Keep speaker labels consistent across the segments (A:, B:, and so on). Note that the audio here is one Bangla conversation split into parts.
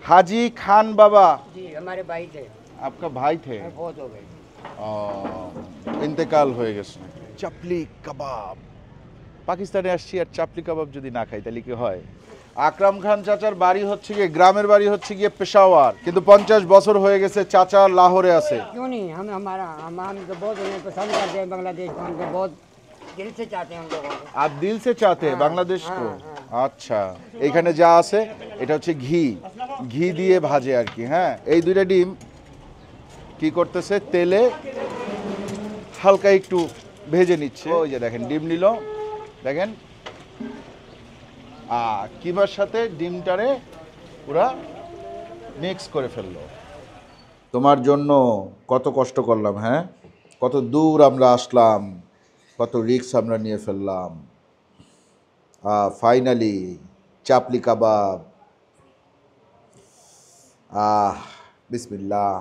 A: हाजी खान बाबा
B: जी हमारे भाई थे।
A: आपका भाई थे?
B: बहुत हो गए।
A: इंतकाल হয়ে গেছে। চাপলি কাবাব পাকিস্তানে আসছি আর চাপলি কাবাব যদি না খাই তাহলে কি হয়? আকরাম খান চাচার বাড়ি হচ্ছে গিয়ে গ্রামের বাড়ি হচ্ছে গিয়ে পেশাওয়ার, কিন্তু 50 বছর হয়ে গেছে চাচা লাহোরে আছে।
B: क्यों नहीं, हम तो बहुत उन्हें पसंद करते हैं, बांग्लादेश को हमको बहुत दिल से चाहते हैं हम लोगों को।
A: आप दिल से चाहते हैं बांग्लादेश को? আচ্ছা, এখানে যা আছে এটা হচ্ছে ঘি, ঘি দিয়ে ভাজে আর কি। হ্যাঁ, এই দুইটা ডিম কি করতেছে, তেলে হালকা একটু ভেজে নিচ্ছে। ওই যে দেখেন ডিম নিল, দেখেন কিমার সাথে ডিমটারে পুরা মিক্স করে ফেললো। তোমার জন্য কত কষ্ট করলাম, হ্যাঁ, কত দূর আমরা আসলাম, কত রিস্ক আমরা নিয়ে ফেললাম। ফাইনালি চাপলি কাবাব। বিসমিল্লাহ।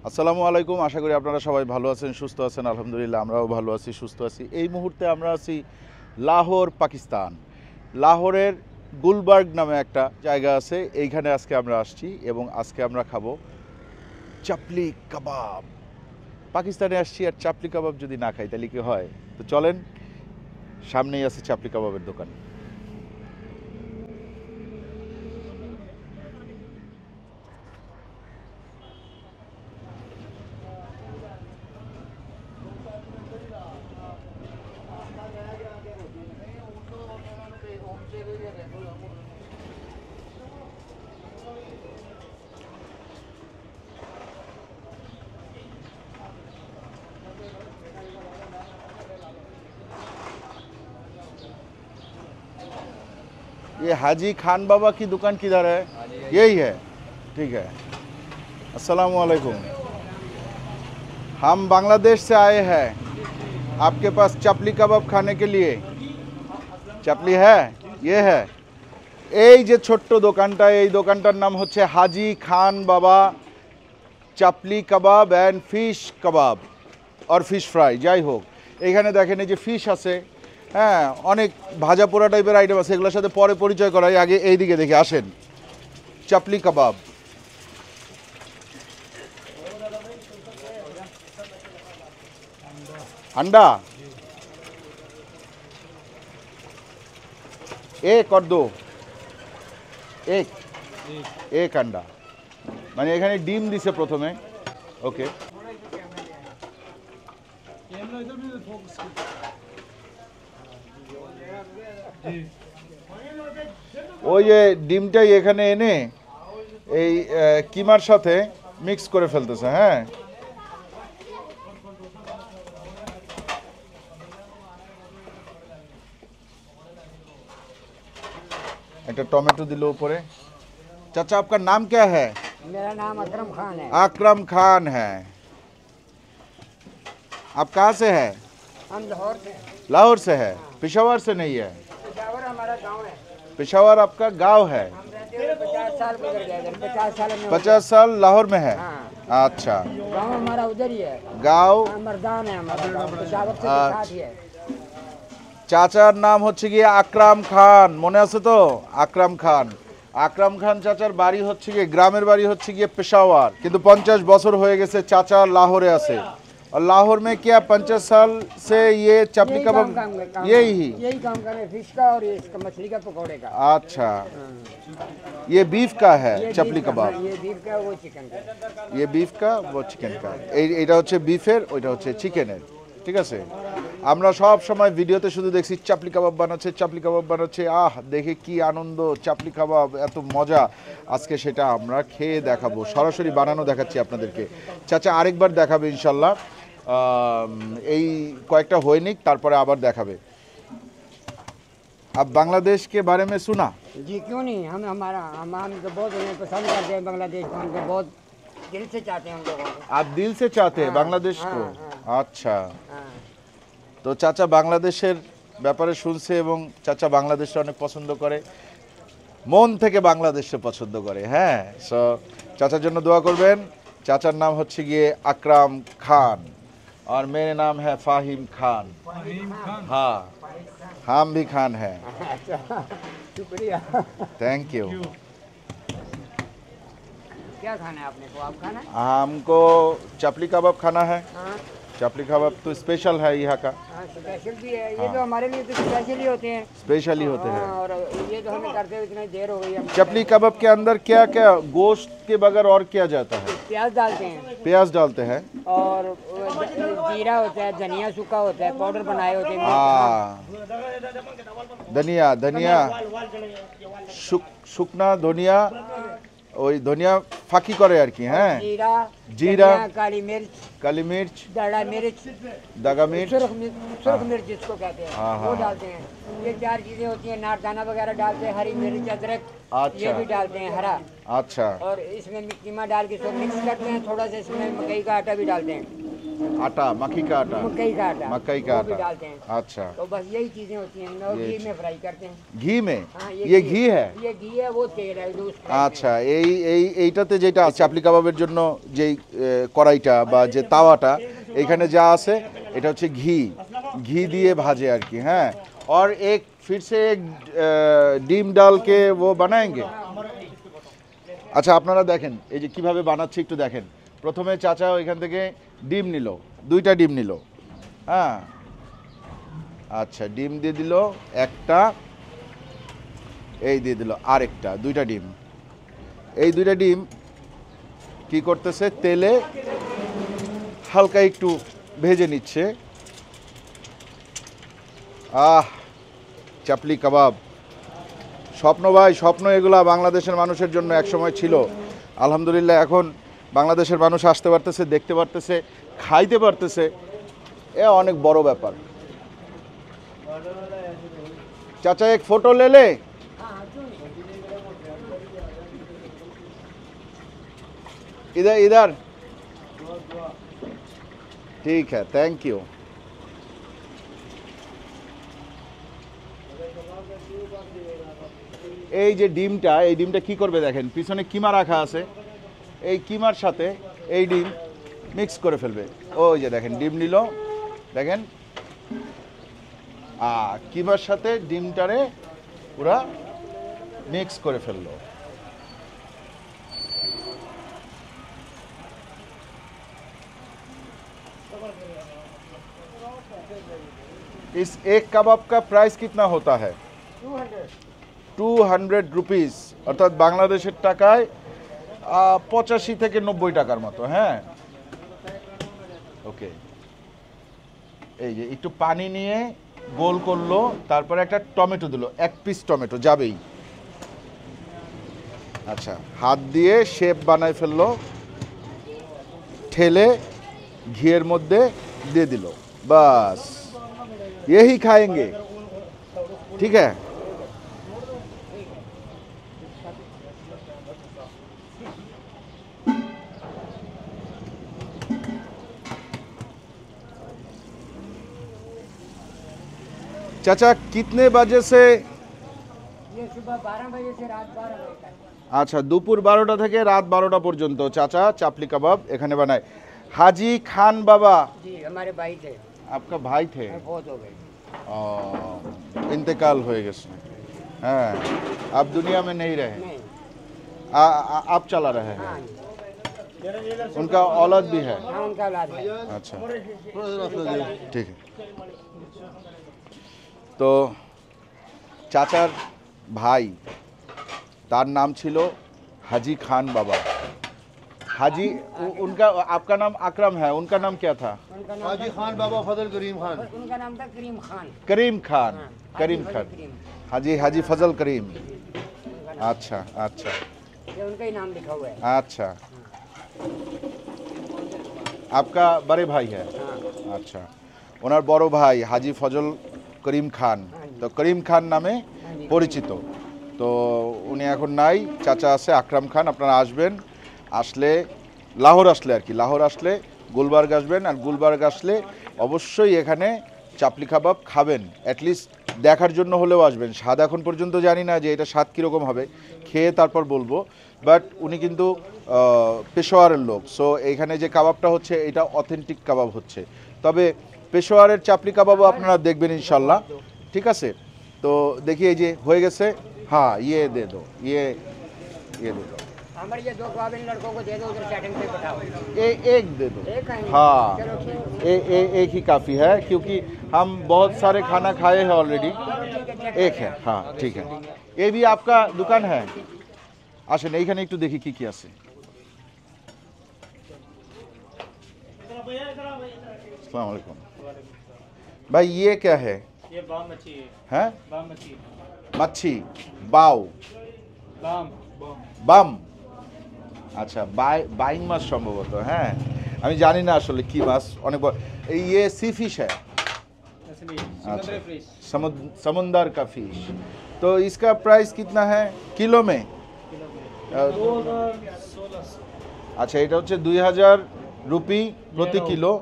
A: আসসালামু আলাইকুম, আশা করি আপনারা সবাই ভালো আছেন, সুস্থ আছেন। আলহামদুলিল্লাহ আমরাও ভালো আছি, সুস্থ আছি। এই মুহূর্তে আমরা আছি লাহোর, পাকিস্তান। লাহোরের গুলবার্গ নামে একটা জায়গা আছে, এইখানে আজকে আমরা আসছি এবং আজকে আমরা খাবো চাপলি কাবাব। পাকিস্তানে আসছি আর চাপলি কাবাব যদি না খাই তাহলে কি হয়? তো চলেন, সামনেই আছে চাপলি কাবাবের দোকান। ये हाजी खान बाबा की दुकान किधर है? यही है, ठीक है। अस्सलाम वालेकुम, हम बांग्लादेश से आए हैं, आपके पास चापली कबाब खाने के लिए। चापली है, ये है। এই যে ছোট্ট দোকানটা, এই দোকানটার নাম হচ্ছে Haji Khan Baba chapli kebab and fish kebab আর ফিশ ফ্রাই, যাই হোক। এখানে দেখেন এই যে ফিশ আছে, হ্যাঁ, অনেক ভাজা পোড়া টাইপের আইটেম আছে, এগুলোর সাথে পরে পরিচয় করাই, আগে এই দিকে দেখে আসেন। চাপলি কাবাব, अंडा एक और दो, एक अंडा, মানে এখানে ডিম দিছে প্রথমে। ওকে, ওই যে ডিমটাই এখানে এনে এই কিমার সাথে মিক্স করে ফেলতেছে। হ্যাঁ, একটা টমেটো দিল উপরে। चाचा आपका नाम क्या है?
B: मेरा नाम अकरम खान है।
A: अकरम खान है। आप कहाँ से है?
B: हम लाहौर से।
A: लाहौर से है, पेशावर से नहीं है?
B: पेशावर हमारा गांव है।
A: पेशावर आपका गांव है?
B: हम रहते हुए 50 साल गुजर गए, 50 साल में।
A: 50 साल लाहौर में है?
B: हाँ।
A: अच्छा,
B: गांव हमारा उधर ही है।
A: गांव
B: मर्दान है हमारा गांव, पेशावर से साथ ही है।
A: চাচার নাম হচ্ছে গিয়ে আকরাম খান, মনে আছে তো? আকরাম খান। আকরাম খান চাচার বাড়ি হচ্ছে গিয়ে গ্রামের বাড়ি হচ্ছে গিয়ে পেশাওয়ার, কিন্তু 50 বছর হয়ে গেছে চাচা লাহোরে আছে। और लाहौर में क्या 50 साल से ये चापली कबाब यही
B: काम कर रहे हैं, फिश का और ये इसका मछली का पकौड़े का।
A: अच्छा, ये बीफ का है चापली कबाब?
B: ये बीफ का, वो चिकन का।
A: ये बीफ का, वो चिकन का। এটা হচ্ছে বিফের, ওইটা হচ্ছে চিকেনের, ঠিক আছে। আমরা সব সময় ভিডিওতে শুধু দেখছি চাপলি কাবাব বানাচ্ছে, চাপলি কাবাব বানাচ্ছে, দেখে কি আনন্দ, চাপলি কাবাব এত মজা। আজকে সেটা আমরা খেয়ে দেখাবো, সরাসরি বানানো দেখাচ্ছি আপনাদেরকে। চাচা আরেকবার দেখাবে ইনশাল্লাহ, এই কয়েকটা হয়ে নিক, তারপরে আবার দেখাবে। अब बांग्लादेश के बारे में सुना?
B: जी क्यों नहीं, हम तो बहुत उन्हें पसंद करते हैं, बांग्लादेश को हमको बहुत दिल से चाहते हैं हम लोगों को।
A: आप दिल से चाहते हैं बांग्लादेश को? अच्छा, তো চাচা বাংলাদেশের ব্যাপারে শুনছে এবং চাচা বাংলাদেশটা অনেক পছন্দ করে। মন থেকে বাংলাদেশে পছন্দ করে। হ্যাঁ, সো চাচার জন্য দোয়া করবেন। চাচার নাম হচ্ছে গিয়ে আকরাম খান और मेरे नाम है फाहिम खान। हाँ, हम भी खान हैं।
B: अच्छा, शुक्रिया।
A: Thank you.
B: क्या खाना है आपने को? आप खाना है?
A: हमको चपली कबाब खाना है।
B: हाँ,
A: चपली कबाब तो स्पेशल है यहाँ का,
B: हाँ, स्पेशल भी है ये तो हमारे लिए तो स्पेशल ही होते हैं।
A: स्पेशल ही होते हैं।
B: हाँ, और ये तो हमें करते हुए इतनी देर हो गई है।
A: चपली कबाब के अंदर क्या क्या गोश्त के बगैर और क्या जाता है?
B: प्याज डालते हैं
A: प्याज डालते हैं।
B: और जीरा होता है, धनिया सूखा होता है, पाउडर बनाए होते हैं।
A: हाँ, धनिया धनिया শুকনা ধনিয়া, ওই ধনিয়া ফাঁকি করে আর কি। হ্যাঁ,
B: जीरा,
A: जीरा,
B: धनिया, काली मिर्च,
A: काली मिर्च,
B: दाड़ा मिर्च,
A: दागा मिर्च,
B: सुर्ख मिर्च जिसको कहते हैं,
A: हाँ,
B: वो
A: हाँ।
B: डालते हैं। ये 4 चीजें होती हैं। नारदाना वगैरह डालते हैं, हरी मिर्च, अदरक,
A: अच्छा।
B: ये भी डालते हैं हरा।
A: अच्छा,
B: और इसमें कीमा डाल के सब मिक्स करते हैं। थोड़ा सा इसमें मकई का आटा भी डालते हैं,
A: आटा, मक्की का आटा,
B: मकई का आटा,
A: मकई का
B: वो भी
A: आटा।
B: डालते हैं।
A: अच्छा,
B: तो बस यही चीजें होती हैं और
A: ये
B: घी में फ्राई करते हैं।
A: ঘি में?
B: हाँ,
A: ये घी है?
B: ये घी है, वो तेल है जो उस fry
A: আচ্ছা, এইটাতে যেটা চাপলি কাবাবের জন্য যেই কড়াইটা বা যে তাওয়াটা এখানে যা আছে এটা হচ্ছে ঘি, ঘি দিয়ে ভাজে আর কি। হ্যাঁ, और एक फिर से एक ডিম ডাল के वो बनाएंगे। আচ্ছা, আপনারা দেখেন এই যে কিভাবে বানাচ্ছে একটু দেখেন। প্রথমে চাচা এখান থেকে ডিম নিল, 2টা ডিম নিল। হ্যাঁ, আচ্ছা, ডিম দিয়ে দিল একটা, এই দিয়ে দিল আরেকটা, 2টা ডিম। এই 2টা ডিম কি করতেছে, তেলে হালকা একটু ভেজে নিচ্ছে। আহ, চাপলি কাবাব স্বপ্ন ভাই, স্বপ্ন এগুলা বাংলাদেশের মানুষের জন্য একসময় ছিল। আলহামদুলিল্লাহ এখন বাংলাদেশের মানুষ আসতে পারতেছে, দেখতে পারতেছে, খাইতে পারতেছে, এ অনেক বড় ব্যাপার। চাচা এক ফটো ले ले। इधर इधर, ठीक है, थैंक यू। এই যে ডিমটা, এই ডিমটা কি করবে দেখেন, পিছনে কিমা রাখা আছে, এই কিমার সাথে এই ডিম মিক্স করে ফেলবে। ওই যে দেখেন ডিম নিল, দেখেন কিমার সাথে ডিমটারে পুরা মিক্স করে ফেললো। इस एक कबाब का प्राइस कितना होता है? 200 रुपीस, অর্থাৎ বাংলাদেশের টাকায় 85 থেকে 90 টাকার মতো। হ্যাঁ, ওকে। এই যে একটু পানি নিয়ে গোল করলো, তারপরে একটা টমেটো দিল, 1 পিস টমেটো যাবেই। আচ্ছা, হাত দিয়ে শেপ বানায় ফেললো, ঠেলে ঘিয়ের মধ্যে দিয়ে দিল, বাস यही खाएंगे। ठीक है, चाचा कितने बजे से?
B: ये सुबह 12 बजे से रात 12 बजे तक।
A: আচ্ছা, দুপুর 12টা থেকে রাত 12টা পর্যন্ত চাচা চাপলি কাবাব এখানে বানায়। হাজি খান বাবা
B: जी हमारे भाई थे,
A: आपका भाई थे?
B: बहुत हो गए।
A: इंतकाल हो गए। हाँ, आप दुनिया में नहीं रहे,
B: नहीं,
A: आप चला रहे हैं।
B: हाँ,
A: उनका औलाद भी है?
B: हाँ, उनका औलाद है।
A: अच्छा, ठीक है। তো চাচার ভাই, তার নাম ছিল হাজি খান বাবা। हाजी, उनका, आपका नाम अकरम है, उनका नाम क्या था?
B: उनका नाम
C: हाजी खान बाबा फजल करीम खान।
B: उनका नाम था करीम खान।
A: करीम खान,
B: हाँ,
A: करीम
B: हाजी
A: खान,
B: फजल करीम।
A: हाजी फजल करीम।
B: उनका नाम-
A: अच्छा अच्छा
B: ये उनका ही नाम लिखा हुआ है।
A: अच्छा, आपका बड़े भाई है?
B: हाँ,
A: আচ্ছা, ওনার বড় ভাই হাজি ফজল করিম খান, তো করিম খান নামে পরিচিত। তো উনি এখন নাই, চাচা আছে আকরাম খান। আপনারা আসবেন, আসলে লাহোর আসলে আর কি, লাহোর আসলে গুলবার্গ আসবেন, আর গুলবার্গ আসলে অবশ্যই এখানে চাপলি কাবাব খাবেন, অ্যাটলিস্ট দেখার জন্য হলেও আসবেন। স্বাদ এখন পর্যন্ত জানি না যে এটা স্বাদ কীরকম হবে, খেয়ে তারপর বলবো। বাট উনি কিন্তু পেশোয়ারের লোক, সো এইখানে যে কাবাবটা হচ্ছে এটা অথেন্টিক কাবাব হচ্ছে। তবে পেশোয়ারের চাপলি কাবাবও আপনারা দেখবেন ইনশাল্লাহ। ঠিক আছে, তো দেখি এই যে হয়ে গেছে। হ্যাঁ ইয়ে দে দো, ইয়ে দে দো,
B: हमारे ये दो कबाब इन लड़कों को दे दो, उधर सेटिंग पे बैठाओ।
A: एक दे दो।
B: एक है?
A: हाँ,
B: चलो ठीक
A: एक ही काफ़ी है, क्योंकि हम बहुत सारे खाना खाए हैं ऑलरेडी। एक है, हाँ ठीक है। ये भी आपका दुकान है? আসেন এইখানে একটু দেখি কি কি আছে। अस्सलाम वालेकुम भाई, ये क्या है?
D: ये बाम मच्छी है।
A: हैं
D: बाम मच्छी।
A: মাছি বাও
D: बाम बाम।
A: বাম, আচ্ছা বাইং মাছ সম্ভবত। হ্যাঁ আমি জানি না আসলে কি মাছ, অনেক বড়। এই ये सी फिश है?
D: असली
A: अच्छा।
D: समुद्री फिश।
A: समुंदर का फिश। तो इसका प्राइस कितना है किलो में?
D: किलो में
A: अ,
D: 2016।
A: আচ্ছা এটা হচ্ছে 2000 রুপি প্রতি
D: রাউ।
A: কিলো।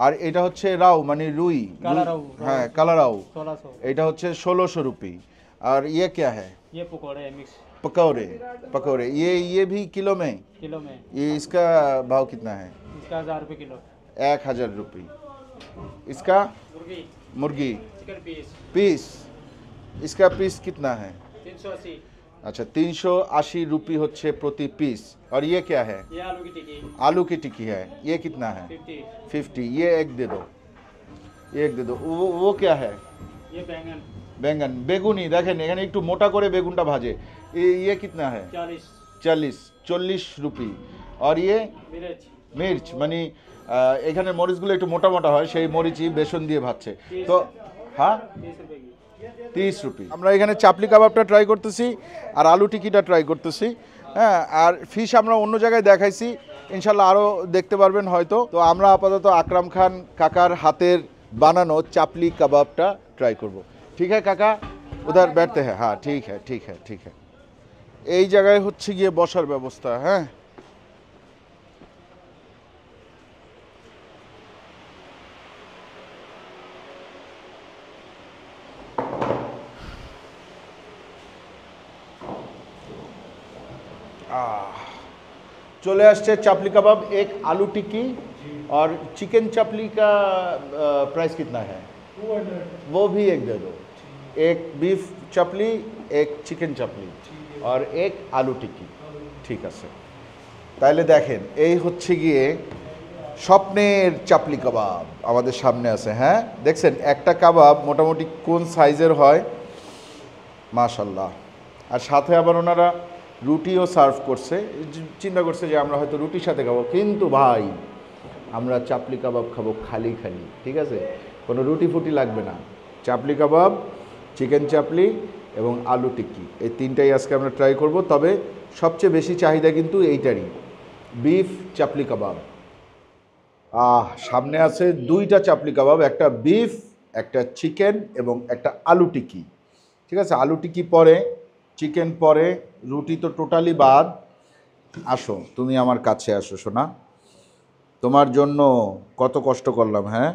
A: আর এটা হচ্ছে রাও মানে রুই।
D: কালা রাউ।
A: হ্যাঁ কালা রাও,
D: 1600।
A: এটা হচ্ছে 1600 রুপি। और ये क्या है?
D: ये पकौड़े है मिक्स।
A: पकौड़े, पकौड़े ये भी किलो में?
D: किलो में
A: ये इसका भाव कितना है?
D: इसका 1000 रुपये किलो।
A: 1000 रुपी। इसका
D: मुर्गी
A: मुर्गी
D: चिकन पीस
A: पीस, इसका पीस कितना है?
D: 380।
A: अच्छा 380 रुपी होच्छे प्रति पीस। और ये क्या है?
D: ये आलू की टिक्की
A: आलू की टिक्की है, ये कितना है?
D: 50।
A: 50। ये एक दे दो, ये एक दे दो। वो क्या है?
D: ये बैंगन
A: বেঙ্গন, বেগুনি দেখেন এখানে একটু মোটা করে বেগুনটা ভাজে। ये कितना है?
D: 40।
A: 40 रुपी। और ये
D: मिर्च
A: মির্চ মানে এখানে মরিচগুলো একটু মোটা মোটা হয়, সেই মরিচই বেসন দিয়ে ভাজছে। তো হ্যাঁ
D: 30 रुपये की।
A: 30 রুপি। আমরা এখানে চাপলি কাবাবটা ট্রাই করতেছি আর আলু টিকিটা ট্রাই করতেছি। হ্যাঁ আর ফিশ আমরা অন্য জায়গায় দেখাইছি, ইনশাল্লাহ আরও দেখতে পারবেন হয়তো। তো আমরা আপাতত আকরাম খান কাকার হাতের বানানো চাপলি কাবাবটা ট্রাই করব। ঠিক আছে কাকা, উধার बैठते हैं। হ্যাঁ ঠিক है ঠিক है ঠিক है। এই জায়গায় হচ্ছে গিয়ে বসার ব্যবস্থা। হ্যাঁ चले आसছে चापली कबाब, एक आलू टिक्की और चिकन चापली का प्राइस कितना है?
C: 200।
A: वो भी एक दे दो। एक बीफ चापली, एक चिकन चापली और एक आलू टिक्की। ঠিক আছে, তাইলে দেখেন এই হচ্ছে গিয়ে স্বপ্নের চাপলি কাবাব আমাদের সামনে আছে। হ্যাঁ দেখছেন একটা কাবাব মোটামুটি কোন সাইজের হয়, মাশাল্লাহ। আর সাথে আবার ওনারা রুটিও সার্ভ করছে। চিন্তা করছে যে আমরা হয়তো রুটির সাথে খাবো, কিন্তু ভাই আমরা চাপলি কাবাব খাবো খালি খালি। ঠিক আছে, কোনো রুটি ফুটি লাগবে না। চাপলি কাবাব, চিকেন চাপলি এবং আলু টিক্কি, এই তিনটাই আজকে আমরা ট্রাই করব। তবে সবচেয়ে বেশি চাহিদা কিন্তু এইটারই, বিফ চাপলি কাবাব। সামনে আছে দুইটা চাপলি কাবাব, একটা বিফ, একটা চিকেন এবং একটা আলু টিক্কি। ঠিক আছে, আলু টিক্কি পরে, চিকেন পরে, রুটি তো টোটালি বাদ। আসো তুমি আমার কাছে আসো সোনা, তোমার জন্য কত কষ্ট করলাম। হ্যাঁ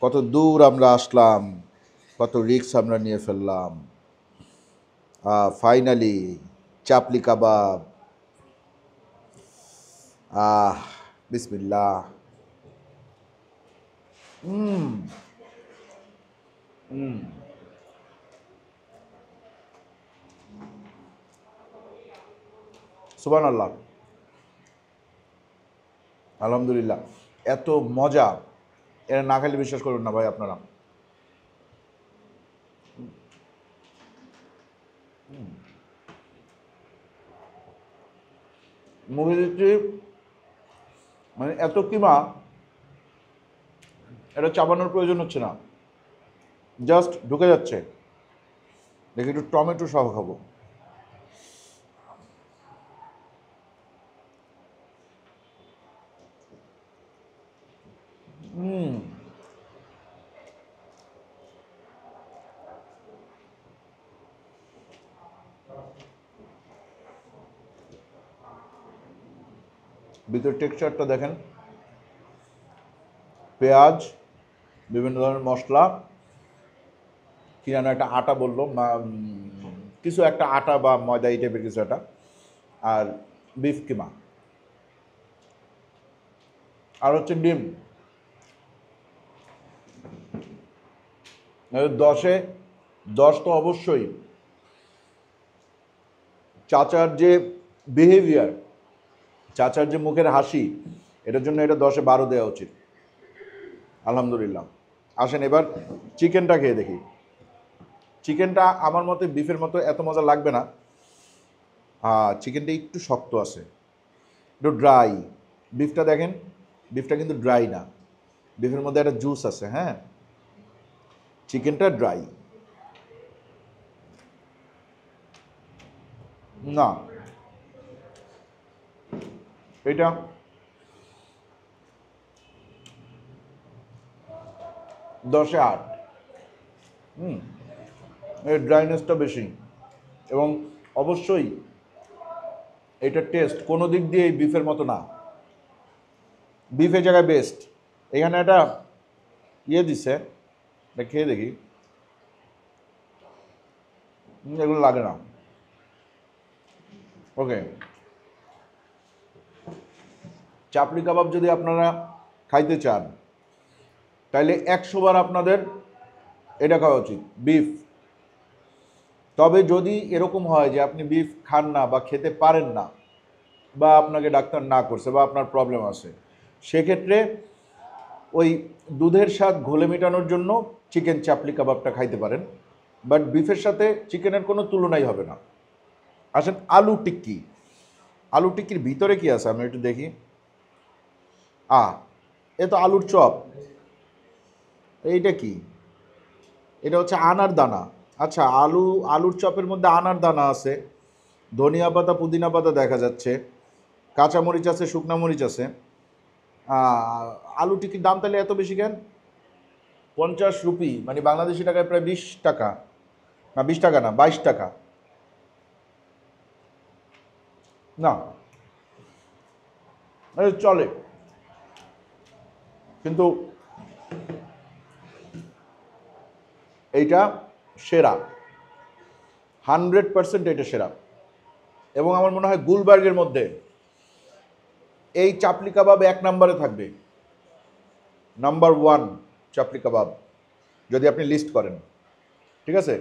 A: কত দূর আমরা আসলাম, কত রিস্ক আমরা নিয়ে ফেললাম। ফাইনালি চাপলি কাবাব। বিসমিল্লাহ। সুবহানাল্লাহ, আলহামদুলিল্লাহ, এত মজা, এরা না খেলে বিশ্বাস করবেন না ভাই আপনারা। মুখে দিচ্ছি মানে এত কিমা, এটা চাবানোর প্রয়োজন হচ্ছে না, জাস্ট ঢুকে যাচ্ছে। দেখি একটু টমেটো সহ খাবো। ভিতর টেক্সচারটা দেখেন, পেঁয়াজ, বিভিন্ন ধরনের মশলা, কি যেন একটা আটা বললো, কিছু একটা আটা বা ময়দা এই টাইপের কিছু একটা, আর বিফ কিমা, আর হচ্ছে ডিম। 10-এ 10 তো অবশ্যই। চাচার যে বিহেভিয়ার, চাচার যে মুখের হাসি, এটার জন্য এটা 10-এ 12 দেওয়া উচিত। আলহামদুলিল্লাহ। আসেন এবার চিকেনটা খেয়ে দেখি। চিকেনটা আমার মতে বিফের মতো এত মজা লাগবে না, চিকেনটা একটু শক্ত আছে, একটু ড্রাই। বিফটা দেখেন, বিফটা কিন্তু ড্রাই না, বিফের মধ্যে একটা জুস আছে। হ্যাঁ, চিকেনটা ড্রাই না। এটা 10-এ 8। এর ড্রাইনেসটা বেশি, এবং অবশ্যই এটার টেস্ট কোনো দিক দিয়ে এই বিফের মতো না। বিফের জায়গায় বেস্ট। এখানে একটা ইয়ে দিছে, এটা খেয়ে দেখি। এগুলো লাগে না। ওকে, চাপলি কাবাব যদি আপনারা খাইতে চান তাহলে 100 বার আপনাদের এটা খাওয়া উচিত, বিফ। তবে যদি এরকম হয় যে আপনি বিফ খান না বা খেতে পারেন না, বা আপনাকে ডাক্তার না করছে বা আপনার প্রবলেম আছে, সেক্ষেত্রে ওই দুধের স্বাদ ঘোলে মেটানোর জন্য চিকেন চাপলি কাবাবটা খাইতে পারেন, বাট বিফের সাথে চিকেনের কোনো তুলনাই হবে না। আসেন আলু টিক্কি। আলু টিক্কির ভিতরে কি আছে আমি একটু দেখি। এ তো আলুর চপ। এইটা কি? এটা হচ্ছে আনার দানা। আচ্ছা, আলুর চপের মধ্যে আনার দানা আছে, ধনিয়া পাতা, পুদিনা পাতা দেখা যাচ্ছে, কাঁচামরিচ আছে, শুকনা মরিচ আছে। আলু টিকির দাম তাহলে এত বেশি কেন? 50 রুপি, মানে বাংলাদেশি টাকায় প্রায় 20 টাকা, না 20 টাকা না, 22 টাকা। না চলে, কিন্তু এইটা সেরা, 100% এটা সেরা। এবং আমার মনে হয় গুলবার্গের মধ্যে এই চাপলি কাবাব 1 নম্বরে থাকবে, নাম্বার 1 চাপলি কাবাব, যদি আপনি লিস্ট করেন। ঠিক আছে,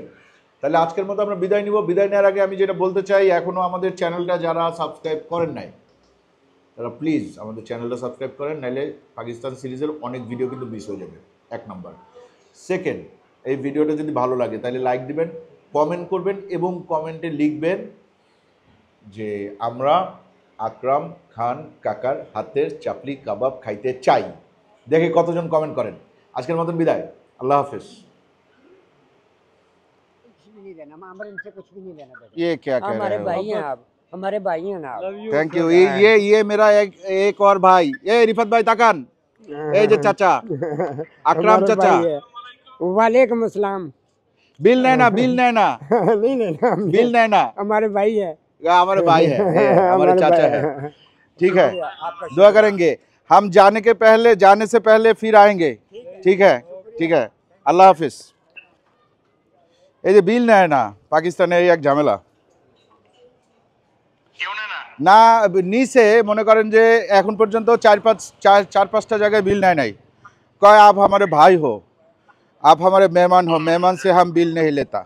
A: তাহলে আজকের মতো আমরা বিদায় নিব। বিদায় নেওয়ার আগে আমি যেটা বলতে চাই, এখনও আমাদের চ্যানেলটা যারা সাবস্ক্রাইব করেন নাই, তারা প্লিজ আমাদের চ্যানেলটা সাবস্ক্রাইব করেন, নাহলে পাকিস্তান সিরিজের অনেক ভিডিও কিন্তু মিস হয়ে যাবে। 1 নাম্বার। সেকেন্ড, এই ভিডিওটা যদি ভালো লাগে তাহলে লাইক দিবেন, কমেন্ট করবেন, এবং কমেন্টে লিখবেন যে আমরা আকরাম খান কাকার হাতের চাপলি কাবাব খাইতে চাই। দেখে কতজন কমেন্ট করেন। আজকের মতন বিদায়, আল্লাহ হাফেজ।
B: कुछ भी नहीं देना, हमारे इनसे कुछ भी नहीं लेना बेटा।
A: ये क्या कह
B: हमारे
A: रहे हो?
B: भाई हैं आप, हमारे भाई हैं ना आप।
A: Thank you. ये मेरा एक और भाई, ये रिफत भाई ताकान, ये जो चाचा আকরাম
B: हमारे
A: चाचा।
B: भाई है। वालेकुम अस्सलाम।
A: बिल नैना, बिल नैना,
B: नहीं लेना हमने।
A: बिल नैना,
B: हमारे भाई है।
A: हमारे भाई है, ये हमारे चाचा
B: भाई
A: है। ठीक है, दुआ करेंगे हम जाने से पहले फिर आएंगे। ठीक है, ठीक है, আল্লাহ হাফিজ। এই যে বিল নেয় না পাকিস্তানে, এই এক ঝামেলা। না নিচে মনে করেন যে এখন পর্যন্ত 4-5টা জায়গায় বিল নেয় নাই। কয় आप हमारे भाई हो, आप हमारे मेहमान हो, मेहमान से हम बिल नहीं लेता।